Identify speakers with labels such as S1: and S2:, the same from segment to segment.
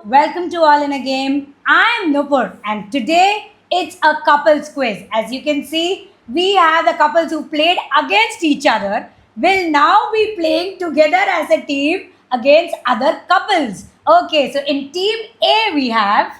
S1: welcome to All in a Game. I'm Nupur, and today it's a couples quiz. As you can see, we have the couples who played against each other will now be playing together as a team against other couples. Okay, so in team A we have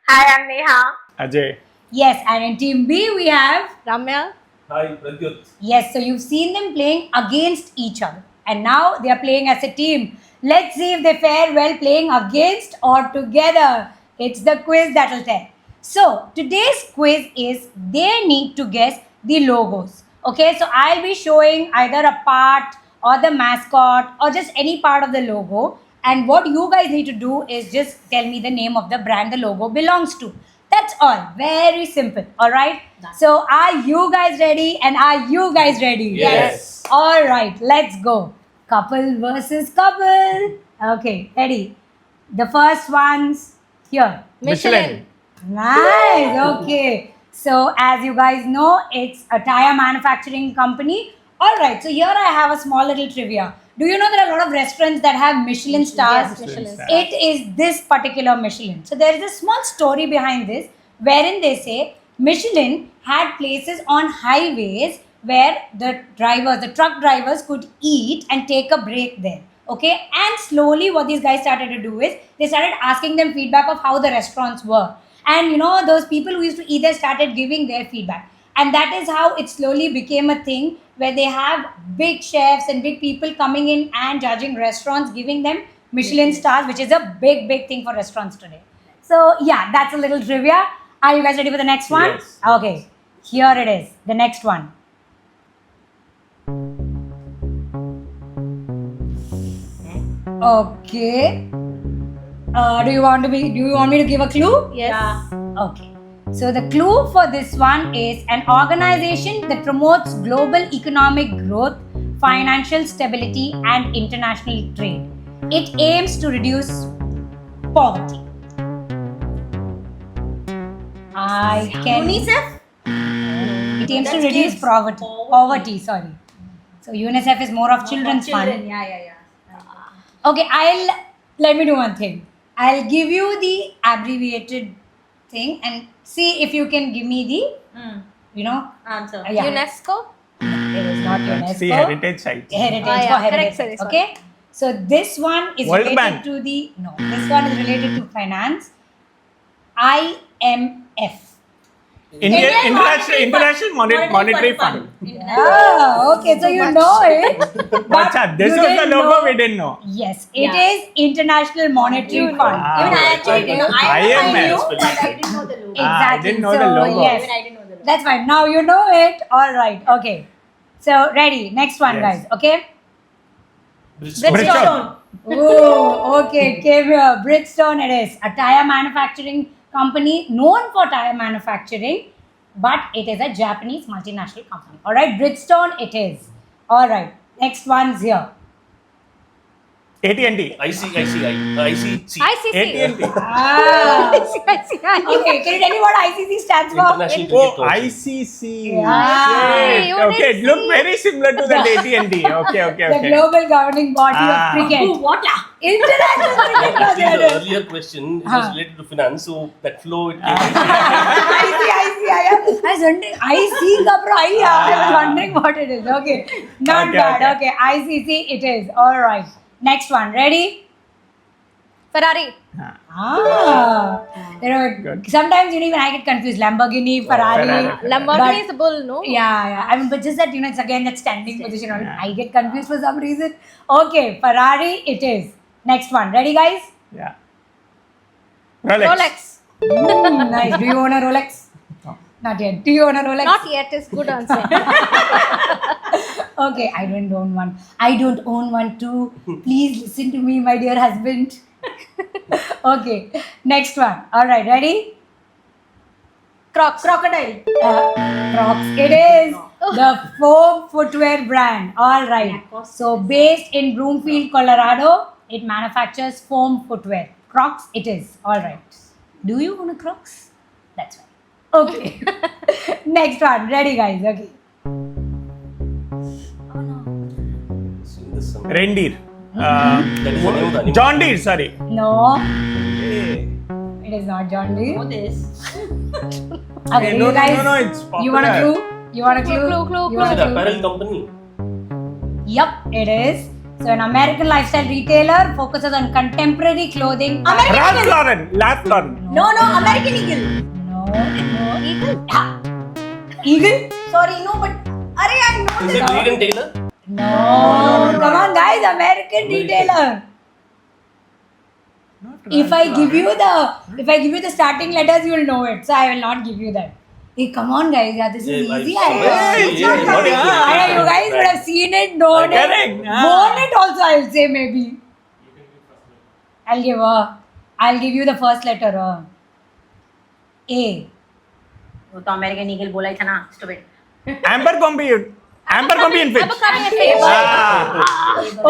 S2: Hi, I'm Neha.
S3: Ajay.
S1: yes, and in team B we have
S2: Ramya.
S4: Hi, Pradyut.
S1: yes. So you've seen them playing against each other, and now they are playing as a team. Let's see if they fare well playing against or together. It's the quiz that'll tell. So today's quiz is they need to guess the logos. Okay, so I'll be showing either a part or the mascot or just any part of the logo. And what you guys need to do is just tell me the name of the brand the logo belongs to. That's all. Very simple. All right. So are you guys ready? And are you guys ready?
S4: Yes.
S1: All right. Let's go. Couple versus couple. Okay. Ready. The first one's here.
S3: Michelin.
S1: Nice. Okay. So as you guys know, it's a tire manufacturing company. All right. So here I have a small little trivia. Do you know there are a lot of restaurants that have Michelin stars?
S2: Yes, Michelin
S3: stars.
S1: It is this particular Michelin. So there is a small story behind this wherein they say Michelin had places on highways where the drivers, the truck drivers could eat and take a break there. Okay, and slowly what these guys started to do is they started asking them feedback of how the restaurants were. And you know, those people who used to eat there started giving their feedback. And that is how it slowly became a thing where they have big chefs and big people coming in and judging restaurants, giving them Michelin stars, which is a big, big thing for restaurants today. So, yeah, that's a little trivia. Are you guys ready for the next one?
S4: Yes.
S1: Okay, here it is, the next one. Okay. Do you want me to give a clue?
S2: Yes.
S1: Okay. So the clue for this one is an organization that promotes global economic growth, financial stability, and international trade. It aims to reduce poverty. I can.
S2: UNICEF?
S1: It aims to
S2: That's
S1: reduce
S2: kids.
S1: poverty.
S2: Poverty.
S1: Poverty, sorry. So UNICEF is more of children's fund.
S2: Yeah.
S1: Okay, let me do one thing. I'll give you the abbreviated thing and see if you can give me the, you know,
S2: Answer.
S1: Yeah.
S2: UNESCO?
S1: it is not
S3: That's the
S1: UNESCO.
S3: heritage site.
S1: Heritage
S2: Ah, yeah,
S1: for heritage.
S2: correct, sorry.
S1: Okay. So this one is
S3: World
S1: related
S3: Bank.
S1: to the this one is related to finance. IMF.
S3: International Monetary Fund.
S1: Ah, okay, so you know it. but
S3: Acha, this
S1: you
S3: was the
S1: didn't
S3: logo
S1: know-
S3: we didn't know.
S1: Yes, it
S2: Yeah.
S1: is International Monetary Fund.
S3: Ah,
S2: Even I actually didn't know. I
S3: IMF.
S2: knew, but I didn't know the logo.
S3: Ah, I
S1: Exactly.
S3: didn't know
S1: so,
S3: the logo.
S1: Yes,
S2: Even I didn't know the logo.
S1: that's fine. Now you know it. All right. Okay. So ready. Next one,
S3: Yes.
S1: guys. Okay.
S3: Bridgestone.
S1: Oh, okay. Came here. Bridgestone. It is a tire manufacturing company known for tire manufacturing, but it is a Japanese multinational company. All right. Bridgestone. It is. All right. Next one's here.
S3: AT&T.
S4: ICC.
S3: AT&T.
S1: Ah. Okay. Can you tell me what ICC stands for?
S4: International
S3: Oh,
S4: Cricket Council.
S3: ICC.
S1: Yeah.
S3: Shit.
S2: You
S3: Okay,
S2: didn't
S3: it looked
S2: see.
S3: very similar to that AT&T. Okay.
S1: The global governing body
S3: Ah.
S1: of cricket.
S2: Oh, what?
S1: International cricket.
S4: Actually, the
S1: Council.
S4: earlier question it
S1: Huh.
S4: was related to finance, so that flow it came.
S1: I was wondering, IC ka bro, I was wondering what it is. Okay, not
S3: Okay,
S1: bad.
S3: okay.
S1: Okay, ICC it is. All right. Next one. Ready?
S2: Ferrari.
S1: Ah, you know,
S3: Good.
S1: sometimes even I get confused. Lamborghini, Ferrari.
S3: Ferrari.
S2: Lamborghini is a bull, no?
S1: Yeah. I mean, but just that it's again that standing position.
S3: Yeah.
S1: I get confused for some reason. Okay, Ferrari it is. Next one. Ready, guys?
S3: Yeah. Rolex.
S2: Rolex.
S1: Nice. Do you own a Rolex?
S3: No.
S1: Not yet. Do you own a Rolex?
S2: Not yet is good answer.
S1: Okay, I don't own one. I don't own one too. Please listen to me, my dear husband. Okay, next one. All right, ready?
S2: Crocs.
S1: Crocodile. Crocs. It is the foam footwear brand. All right. So, based in Broomfield, Colorado, it manufactures foam footwear. Crocs. It is. All right. Do you own a Crocs? That's right. Okay. Next one. Ready, guys? Okay.
S4: Seen this somewhere.
S3: Reindeer.
S4: That is the name of the animal.
S3: John Deere, sorry.
S1: No. It is not John Deere.
S5: Know this.
S1: Okay,
S3: no,
S1: you guys.
S3: no, it's
S1: You want a
S3: popular.
S1: clue? You want a clue?
S2: Clue.
S1: You
S4: Is
S1: want
S4: it
S1: a clue?
S4: apparel company?
S1: Yup, it is. So, an American lifestyle retailer focuses on contemporary clothing.
S3: Ralph Lauren.
S5: No, American Eagle.
S1: No.
S2: Eagle.
S1: Eagle?
S5: Sorry, no, but Arey, I know
S4: Is
S5: this.
S4: it Reed and Taylor?
S1: No. Come on, guys. American retailer. If I give you the starting letters, you will know it. So I will not give you that. Hey, come on, guys. Yeah, this is
S4: Yeah,
S1: easy.
S4: I-
S1: I guess.
S3: Hey,
S5: It's not
S3: yeah,
S5: coming.
S3: yeah.
S1: I know you guys would have seen it, known it,
S3: Correct.
S1: worn it also. I will say maybe. I'll give you the first letter. A.
S5: वो तो American Eagle बोला ही था ना, stupid.
S3: Abercrombie and Fitch.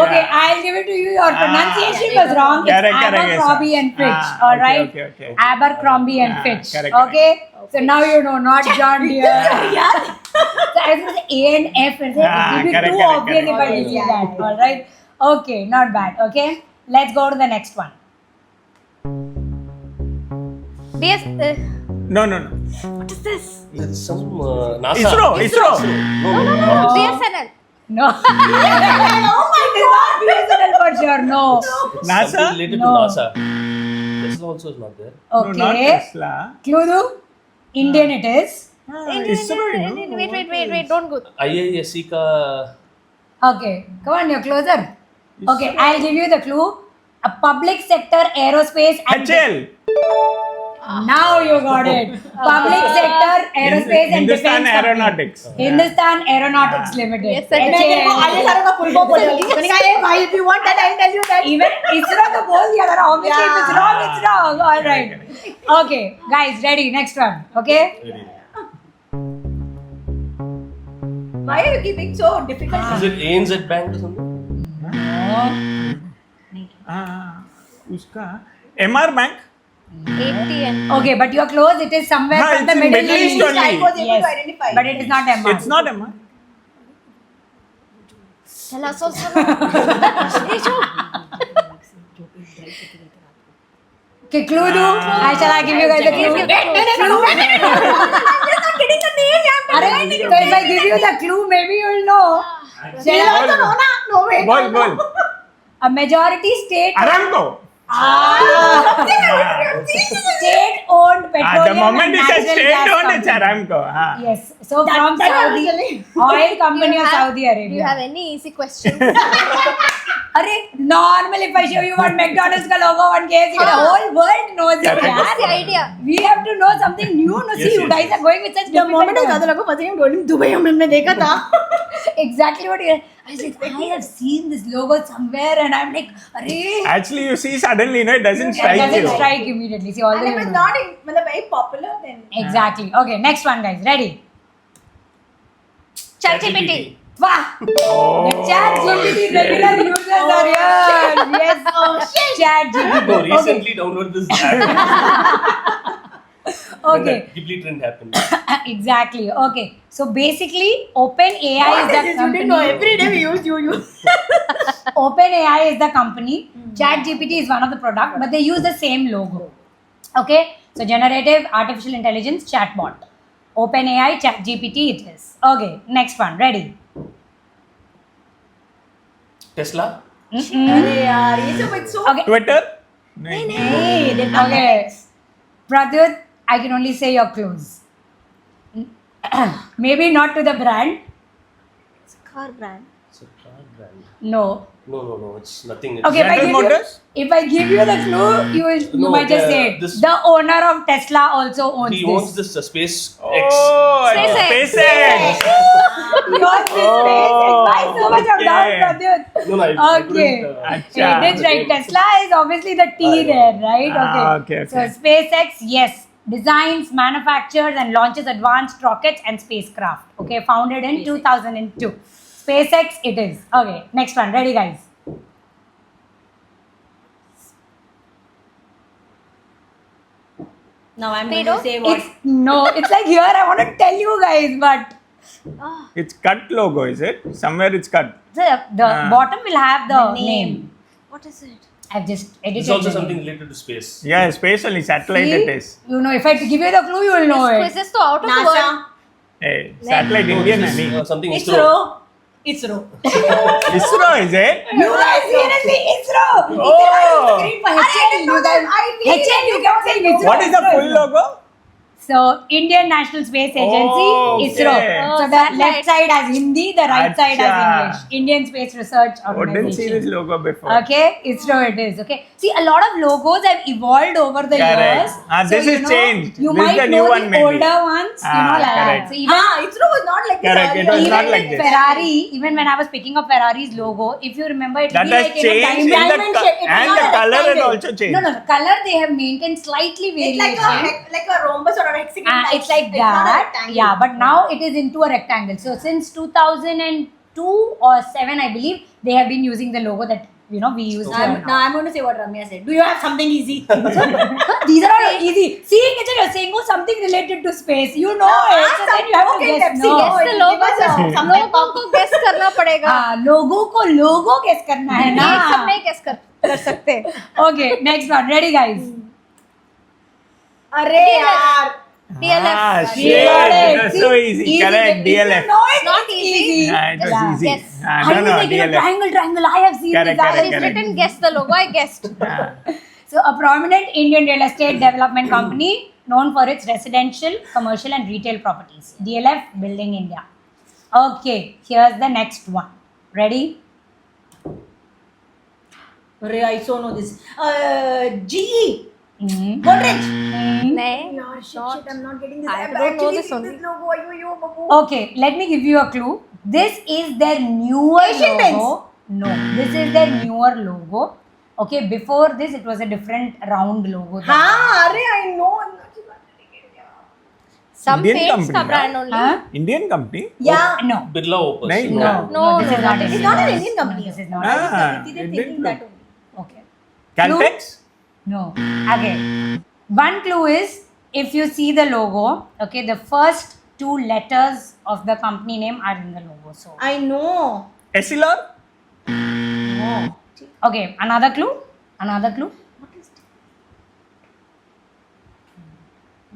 S1: Okay, I'll give it to you. Your pronunciation was wrong. It's
S3: Correct, yes.
S1: Abercrombie and Fitch. All
S3: Okay,
S1: right.
S3: okay.
S1: Abercrombie and Fitch.
S3: correct.
S1: Okay. So now you know, not John Deere. So I was going to say A and F and say it will be
S3: correct,
S1: too
S3: correct,
S1: obvious if I
S3: correct.
S1: give you that. All right. Okay, not bad. Okay. Let's go to the next one.
S2: DS.
S3: No.
S2: What is this?
S4: It's some NASA.
S3: ISRO.
S4: No.
S2: BSNL.
S1: No. Oh my God. BSNL for sure. No.
S3: NASA?
S4: Something related
S1: No.
S4: to NASA. Tesla also is not there.
S3: No, not
S1: Okay.
S3: Tesla.
S1: Clue do? Indian it is.
S3: ISRO, you know.
S2: Wait. Don't go.
S4: IISc का
S1: Okay. Come on, you're closer. Okay, I'll give you the clue. A public sector aerospace and
S3: HL.
S1: now you got it. Public sector aerospace and
S3: Hindustan
S1: defense
S3: Aeronautics.
S1: company. Hindustan Aeronautics Limited.
S2: Yes, sir.
S5: मैं तेरे को आगे सारों का full form बोल रही हूँ. मैंने कहा, "Hey, भाई, if you want that, I'll tell you that."
S1: Even ISRO का बोल दिया था ना. Obviously, if it's wrong, it's wrong. All right. Okay, guys, ready? Next one. Okay.
S5: Why are you keeping so difficult?
S4: is it ANZ Bank or something?
S3: उसका MR Bank.
S2: ATN.
S1: Okay, but you're close. It is somewhere
S3: हाँ,
S1: from the
S3: it's in
S1: Middle
S3: Middle East
S1: East.
S3: only.
S5: I was able
S1: Yes,
S5: to identify.
S1: but it is not MR.
S3: It's not MR.
S2: Tell us also.
S1: Okay, clue do. Shall I give you guys a clue?
S2: Give the clue.
S5: I'm just not getting the name. Yeah,
S1: Arre, so if I give you the clue, maybe you'll know.
S5: You'll also know na? No way.
S3: बोल.
S1: A majority state
S3: Aramco.
S1: state-owned
S3: The
S1: petroleum
S3: moment
S1: and
S3: you say
S1: natural
S3: state
S1: gas
S3: owned, it's
S1: company.
S3: Aramco.
S1: Yes. So from
S5: that I was
S1: Saudi
S5: telling.
S1: oil company of Saudi
S2: Do you have
S1: Arabia.
S2: any easy questions?
S1: Arre, normal if I show you one McDonald's ka logo, one KFC, the whole world knows it.
S3: Correct.
S2: What's the
S1: yaar.
S2: idea?
S1: We have to know something new. No, see,
S3: Yes,
S1: you
S3: yes,
S1: guys
S3: yes.
S1: are going with such
S5: The moment I
S1: difficult
S5: ज़्यादा लगा पता नहीं मैं बोली Dubai हमने देखा था.
S1: exactly what you. I was like, I have seen this logo somewhere, and I'm like, arre.
S3: Actually, you see suddenly, no, it doesn't
S1: It
S3: strike
S1: doesn't
S3: you.
S1: strike immediately. See,
S5: And
S1: although
S5: if
S1: you
S5: it's
S1: know.
S5: not मतलब very popular, then
S1: Exactly. Okay, next one, guys. Ready?
S2: ChatGPT.
S1: Wow! The ChatGPT regular users are here. Yes. ChatGPT.
S4: No,
S1: Okay.
S4: recently downloaded this app. When
S1: Okay.
S4: that Ghibli trend happened.
S1: Exactly. Okay. So basically, OpenAI is the
S5: you didn't know.
S1: company.
S5: Every day we use you.
S1: OpenAI is the company. ChatGPT is one of the product, but they use the same logo. Okay. So generative artificial intelligence chatbot. OpenAI ChatGPT it is. Okay. Next one. Ready?
S4: Tesla?
S5: अरे यार ये सब it's so.
S1: Okay.
S3: Twitter?
S5: Hey, they're not
S1: Okay. Pradyut, I can only say you're close. Maybe not to the brand.
S2: It's a car brand.
S4: It's a car brand.
S1: No.
S4: No, it's nothing.
S1: Okay, if I give you the clue, you
S4: No,
S1: might just say it.
S4: this-
S1: The owner of Tesla also owns
S4: He
S1: this.
S4: owns this SpaceX.
S3: Oh,
S2: SpaceX.
S3: SpaceX.
S1: He owns this SpaceX. Why so much of doubt,
S3: Okay.
S1: Pradyut?
S4: No, I
S1: Okay.
S4: couldn't,
S3: Acha.
S1: It is right. Tesla is obviously the T there, right?
S3: Okay,
S1: So
S3: okay.
S1: SpaceX, yes, designs, manufactures, and launches advanced rockets and spacecraft. Okay, founded in 2002. SpaceX, it is. Okay, next one. Ready, guys?
S5: Now I'm
S2: Speedo?
S5: going to say what.
S1: It's like here. I want to tell you guys, but
S2: Oh,
S3: It's cut logo, is it? Somewhere it's cut.
S1: the bottom will have the name.
S2: what is it?
S1: I've just edited
S4: It's also
S1: the
S4: something
S1: name.
S4: related to space.
S3: Yeah, space only, satellite it
S1: See?
S3: is.
S1: You know, if I give you the clue, you will know it.
S2: Quizzes to out of the world.
S5: NASA.
S3: Hey, satellite
S4: No,
S3: Indian,
S4: this is,
S3: Annie.
S4: something
S5: ISRO. ISRO.
S3: ISRO, is it?
S1: You guys seriously, ISRO.
S3: Oh.
S1: Screen for
S5: I
S1: HL,
S5: didn't know
S1: you guys.
S5: that. I really
S1: HL, you kept saying ISRO.
S3: What is the
S1: ISRO,
S3: full
S1: ISRO.
S3: logo?
S1: So, Indian National Space Agency,
S3: Oh,
S1: ISRO.
S3: okay.
S1: So, the
S2: satellite.
S1: left side has Hindi, the right side has
S3: Acha.
S1: English. Indian Space Research
S3: Oh, didn't see this
S1: Organization.
S3: logo before.
S1: Okay, ISRO it is. Okay, see, a lot of logos have evolved over the
S3: Correct.
S1: years.
S3: This
S1: you
S3: is
S1: know,
S3: changed.
S1: You
S3: This is
S1: might
S3: the
S1: know
S3: new one
S1: the
S3: maybe.
S1: older ones, you know, like
S3: correct.
S1: that. So, even
S5: ISRO was not like this
S3: Correct, it
S5: earlier.
S3: was not
S1: even
S3: like
S1: with
S3: this.
S1: Ferrari, even when I was picking up Ferrari's logo, if you remember, it
S3: That
S1: be
S3: has
S1: like
S3: changed in
S5: diamond
S3: the
S5: shape. It was
S3: and
S5: not
S3: the
S5: a
S3: color has
S5: rectangle.
S3: also changed.
S1: No, the color they have maintained slightly
S5: It's
S1: variation.
S5: like a rhombus or a hexagon. type.
S1: It's like
S5: It's not a
S1: that.
S5: rectangle.
S1: Yeah, but now it is into a rectangle. So since 2002 or 7, I believe, they have been using the logo that we use here
S5: Now
S1: now.
S5: I'm going to say what Ramya said. Do you have something easy?
S1: These are all easy. Seeing it, you're saying something related to space. You know it. So then you have to
S5: okay,
S1: guess.
S5: Pepsi,
S1: No.
S5: guess
S2: Guess the logo.
S5: Give us some pep
S2: लोगों को guess करना पड़ेगा.
S1: हाँ, लोगों को लोगो guess करना है ना.
S2: एक सब नहीं guess कर सकते.
S1: Okay, next one. Ready, guys?
S5: अरे यार.
S2: DLF.
S3: Ah,
S1: You
S3: shit.
S1: got it.
S3: That's
S1: See?
S3: so easy. Correct,
S1: If you
S3: DLF.
S1: know it,
S2: Not
S1: it's
S2: easy.
S3: Yeah, it was
S1: Yeah.
S3: easy.
S2: Guess.
S1: I
S3: No,
S1: was
S3: no,
S1: like,
S3: DLF.
S1: triangle. I have seen
S3: Correct,
S1: this.
S3: correct,
S2: She's
S3: correct.
S2: written guess the logo. I guessed.
S3: Ah.
S1: So, a prominent Indian real estate development company known for its residential, commercial, and retail properties. DLF Building India. Okay, here's the next one. Ready?
S5: अरे I so know this. GE.
S1: Mm.
S5: Godrej.
S2: नहीं.
S5: Yaar, shit,
S2: Not.
S5: I'm not getting this.
S2: I
S5: I'm
S2: don't know
S5: actually
S2: this
S5: seeing
S2: only.
S5: this logo. Yo, babu.
S1: Okay, let me give you a clue. This is their newer
S5: Asian
S1: logo. No, this is their newer logo. Okay, before this, it was a different round logo.
S5: हाँ, अरे I know.
S2: Some
S3: Indian
S2: paints
S3: company,
S2: का
S3: ना?
S2: brand only.
S1: Huh?
S3: Indian company?
S5: Yeah.
S1: No.
S4: Birla Opus.
S3: Nahi,
S1: No,
S2: No,
S1: this
S2: no,
S1: is not
S2: no.
S1: Indian.
S5: It's not an Indian company.
S1: No, this is not.
S3: Ah,
S5: They're
S3: Indian
S5: thinking that
S3: company.
S5: only.
S1: Okay.
S3: Caltex?
S1: No. Okay. One clue is if you see the logo, okay, the first two letters of the company name are in the logo. So,
S5: I know.
S3: Essilor?
S1: no. Okay, another clue. Another clue.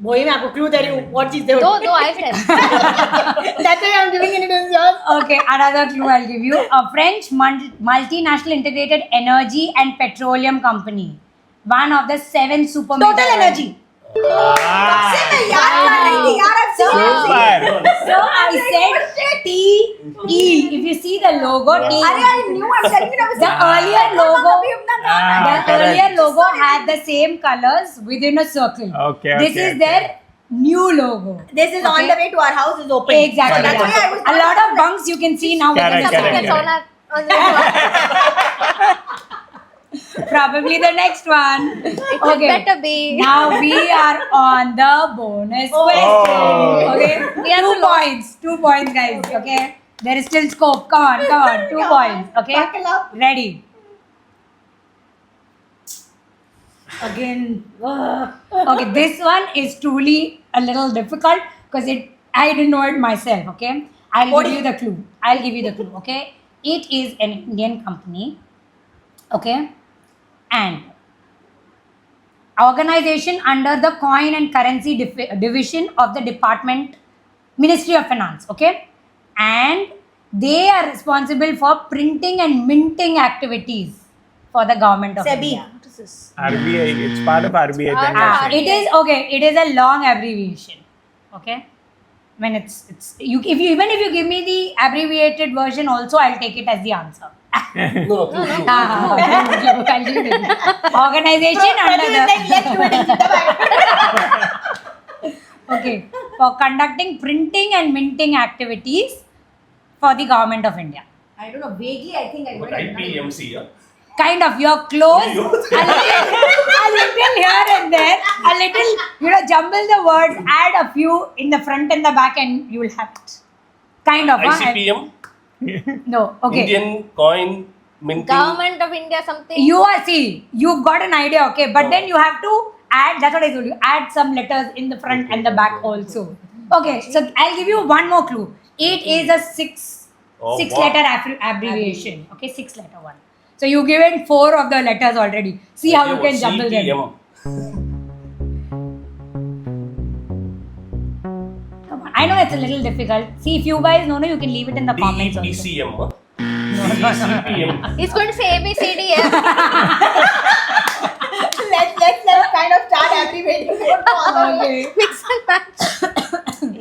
S5: वही मैं आपको clue दे रही हूँ. What is the?
S2: दो I'll tell.
S5: That's why I'm giving it as yours.
S1: Okay, another clue I'll give you. A French multinational integrated energy and petroleum company. One of the 7 super
S5: Total
S1: mega
S5: Energy.
S3: Ah,
S5: से मैं याद कर रही थी यार. I've seen it.
S3: super.
S1: So I said TE. If you see the logo, TE.
S5: अरे I knew. I'm telling you. I was
S1: The earlier logo,
S3: Ah,
S1: the earlier
S3: correct.
S1: logo had the same colors within a circle.
S3: Okay,
S1: This
S3: okay,
S1: is
S3: okay.
S1: their new logo.
S5: This is on
S1: Okay.
S5: the way to our house. Is open.
S1: Exactly.
S5: So that's why I
S1: yeah.
S5: was
S1: A lot of bunks you can see now.
S3: Correct,
S1: within
S2: Something
S1: the
S3: correct,
S2: that's
S1: circle.
S2: on our.
S1: Probably the next one.
S2: It better be.
S1: Now we are on the bonus question.
S3: Oh.
S1: Okay.
S2: We are
S1: 2
S2: the
S1: points. 2 points, guys. Okay. There is still scope. Come on. 2 points. Okay.
S5: Buckle up.
S1: Ready.
S5: Again.
S1: Okay, this one is truly a little difficult because I didn't know it myself. Okay, I'll give you the clue. Okay, it is an Indian company. Okay, and organization under the coin and currency division of the department Ministry of Finance. Okay, and they are responsible for printing and minting activities for the government of
S5: SEBI.
S1: India.
S2: What is this?
S3: RBI, it's part of RBI. then
S2: Ah,
S3: you're saying.
S1: It is okay. It is a long abbreviation. Okay, when it's you. If you give me the abbreviated version, also I'll take it as the answer.
S4: No, clue.
S1: I'll give it. Organization under
S5: Let's do it in
S1: the okay for conducting printing and minting activities for the government of India.
S5: I don't know. Vaguely, I think I
S4: But
S5: got it.
S4: IPMC, yeah?
S1: Kind of, you're close. a little here and there. A little, jumble the words, add a few in the front and the back, and you'll have it. Kind of.
S4: ICPM,
S1: No, okay.
S4: Indian Coin Minting.
S2: Government of India something.
S1: You've got an idea, okay, but then you have to add, that's what I told you, add some letters in the front and the back also. Okay, so I'll give you one more clue. It is a six
S4: Oh,
S1: letter abbreviation. Okay, 6 letter one. So you given 4 of the letters already. See how you can jumble them.
S4: CPM.
S1: Come on. I know it's a little difficult. See, if you guys know, you can leave it in the comments also.
S4: DEPCM. DECPM.
S2: He's going to say ABCDF.
S5: Let's kind of start abbreviating.
S1: Okay.
S2: Mix and match.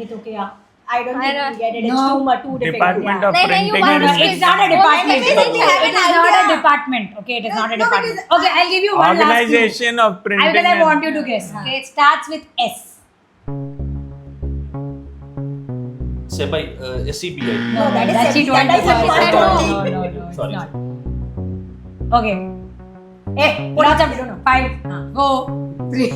S5: It's okay, yeah. I don't
S2: I
S5: think
S2: know.
S5: we get it. It's
S1: No.
S5: too difficult.
S3: Department
S5: yeah.
S3: of
S2: No, no, you
S3: Printing
S2: want
S3: and
S2: to
S1: It's not a
S2: Oh,
S1: department.
S2: maybe they have
S1: It
S2: an
S1: is not a
S5: idea.
S1: department. Okay, it is not a
S5: No,
S1: department.
S5: because-
S1: Okay, I'll give you one last clue.
S3: Organization of Printing.
S1: Because I
S3: and-
S1: want you to guess. Okay, it starts with S.
S4: Say by SCBI.
S5: No, that is
S1: That's
S5: SEBI.
S1: it. Don't
S5: That is
S1: do it.
S5: SEBI.
S1: No, it's
S4: Sorry.
S1: not. Okay. Lots of 5, 4, 3,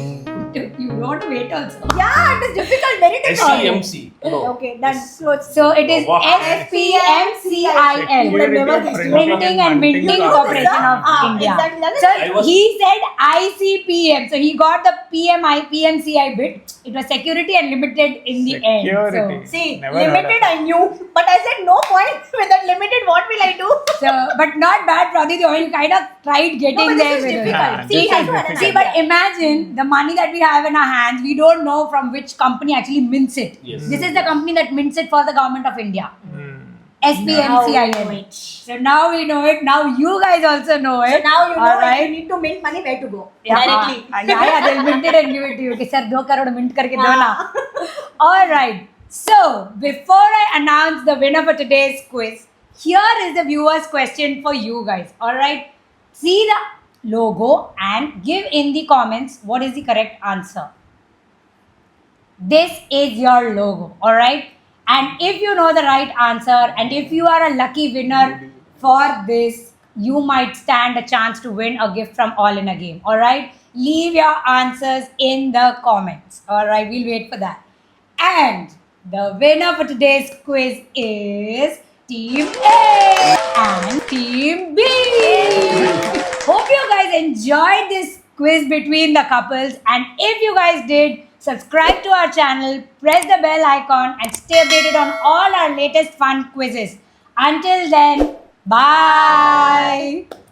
S1: 2. You want to wait also.
S5: Yeah, it is difficult. Very difficult.
S4: SCMC. No.
S5: Okay, then close.
S1: So it is
S4: Wow.
S1: SPMCIL.
S5: You would have never guessed it.
S1: Printing and Minting
S5: You know
S1: Corporation
S5: this,
S1: of
S5: huh?
S1: India.
S5: Exactly. That is
S1: So
S4: I was-
S1: he said ICPM. So he got the PMCI bit. It was security and limited in the end.
S3: Security.
S1: So,
S5: See,
S3: Never heard
S5: limited
S3: of
S5: I knew, but I said no point with that limited. What will I do?
S1: but not bad, Pradit. You kind of tried getting
S5: No, but
S1: there
S5: this is
S1: with it.
S5: difficult.
S3: Yeah,
S5: See,
S3: this
S5: I
S3: is
S5: don't have an
S1: See,
S5: idea.
S1: but imagine the money that we have in our hands, we don't know from which company actually mints it.
S4: Yes.
S1: This is the company that mints it for the government of India.
S3: Hmm.
S5: Now we know
S1: SPMCIL.
S5: it.
S1: So now we know it. Now you guys also know
S5: So
S1: it.
S5: now you know
S1: All
S5: if you need to mint money, where to go?
S1: Yeah,
S5: Directly.
S1: yeah, they'll mint it and give it to you. Okay, sir, 2 crore mint karke do na. All right. So before I announce the winner for today's quiz, here is the viewer's question for you guys. All right. See the logo and give in the comments what is the correct answer. This is your logo. All right. And if you know the right answer and if you are a lucky winner for this, you might stand a chance to win a gift from All in a Game. All right. Leave your answers in the comments. All right. We'll wait for that. And the winner for today's quiz is Team A and Team B. Hope you guys enjoyed this quiz between the couples. And if you guys did, subscribe to our channel, press the bell icon, and stay updated on all our latest fun quizzes. Until then, bye.